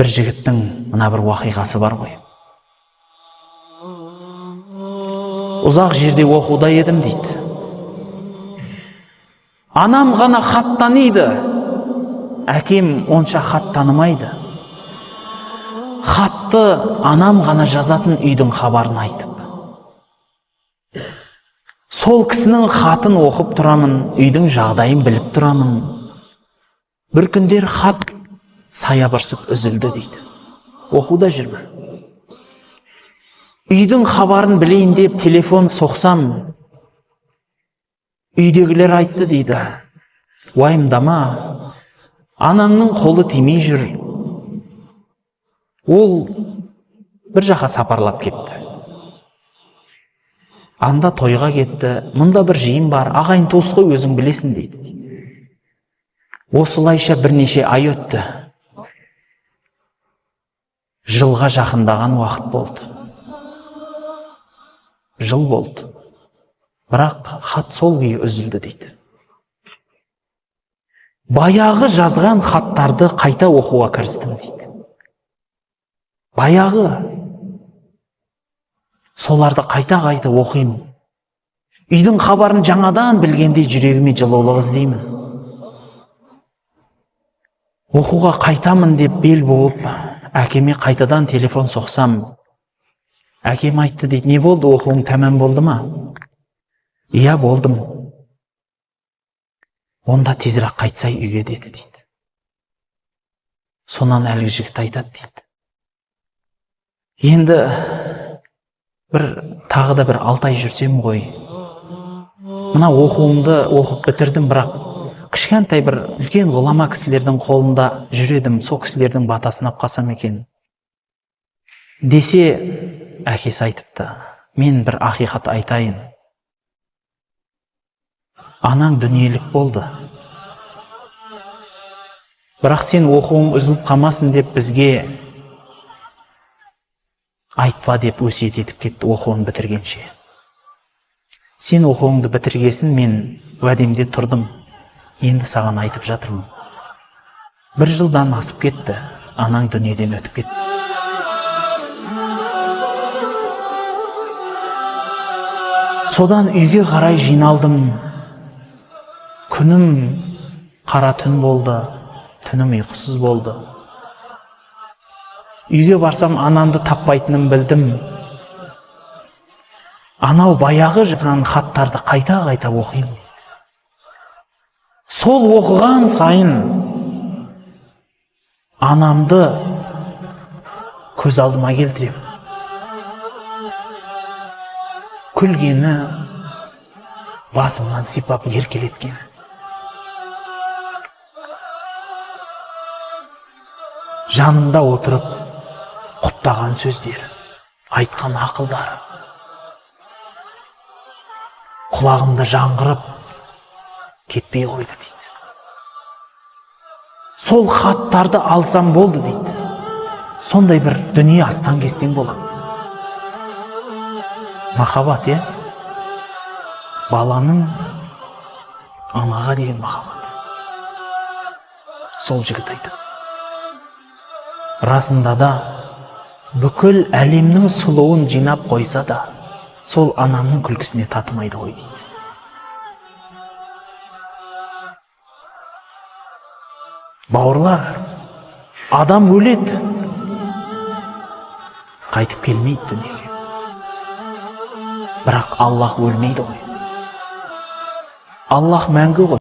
бір жігіттің мына бір уақиғасы бар ғой. Ұзақ жерде оқуда едім дейді. Анам ғана хат таниды, әкем онша хат танымайды. Хатты анам ғана жазатын үйдің хабарын айтып. Сол кісінің хатын оқып тұрамын, үйдің жағдайын біліп тұрамын. Бір күндер хат саябырсып үзілді дейді. Оқуда жүрмін. Үйдің хабарын білейін деп телефон соқсам, үйдегілер айтты дейді. Уайымдама, анаңның қолы тимей жүр. Ол бір жаққа сапарлап кетті. Анда тойға кетті, мұнда бір жиын бар, ағайын туыс қой, өзің білесің дейді. Осылайша бірнеше ай өтті. Жылға жақындаған уақыт болды. Жыл болды. Бірақ хат сол күйі үзілді дейді. Баяғы жазған хаттарды қайта оқуға кірістім дейді. Баяғы соларды қайта оқимын. Үйдің хабарын жаңадан білгендей жүрегіме жылулық іздеймін. Оқуға қайтамын деп бел буып, әкеме қайтадан телефон соқсам, әкем айтты дейді, не болды, оқуың тәмам болды ма? Иә, болдым. Онда тезірек қайтсай үйге деді дейді. Сонан әлгі жігіт айтады дейді. Енді тағы да бір 6 ай жүрсем ғой. Мына оқуымды оқып бітірдім, бірақ кішкентай бір үлкен ғұлама кісілердің қолында жүредім, сол кісілердің батасын ап қалсам екен. Десе, әкесі айтыпты, мен бір ақиқат айтайын. Анаң дүниелік болды. Бірақ сен оқуың үзіліп қалмасын деп бізге айтпа деп өсиет етіп кетті оқуын бітіргенше. Сен оқуыңды бітіргесін, мен уәдемде тұрдым. Енді саған айтып жатырмын. 1 жылдан асып кетті, анаң дүниеден өтіп кетті. Содан үйге қарай жиналдым. Күнім қара түн болды, түнім ұйқысыз болды. Үйге барсам анамды таппайтынын білдім. Анау баяғы жазған хаттарды қайта оқимын. Сол оқыған сайын анамды көз алдыма келтірем. Күлгені, басымнан сипап еркелеткені. Жанымда отырып құптаған сөздері, айтқан ақылдары. Құлағымда жаңғырып кетпей қойды дейді. Сол хаттарды алсам болды дейді. Сондай бір дүние астан кестен болады. Махаббат, е? Баланың анаға деген махаббат. Сол жігіт айтады. Расында да бүкіл әлемнің сұлуын жинап қойса да, сол анамның күлкісіне татымайды ғой дейді. Бауырлар, адам өледі, қайтып келмейді дүниеге. Бірақ Аллах өлмейді ғой. Аллах мәңгі ғой.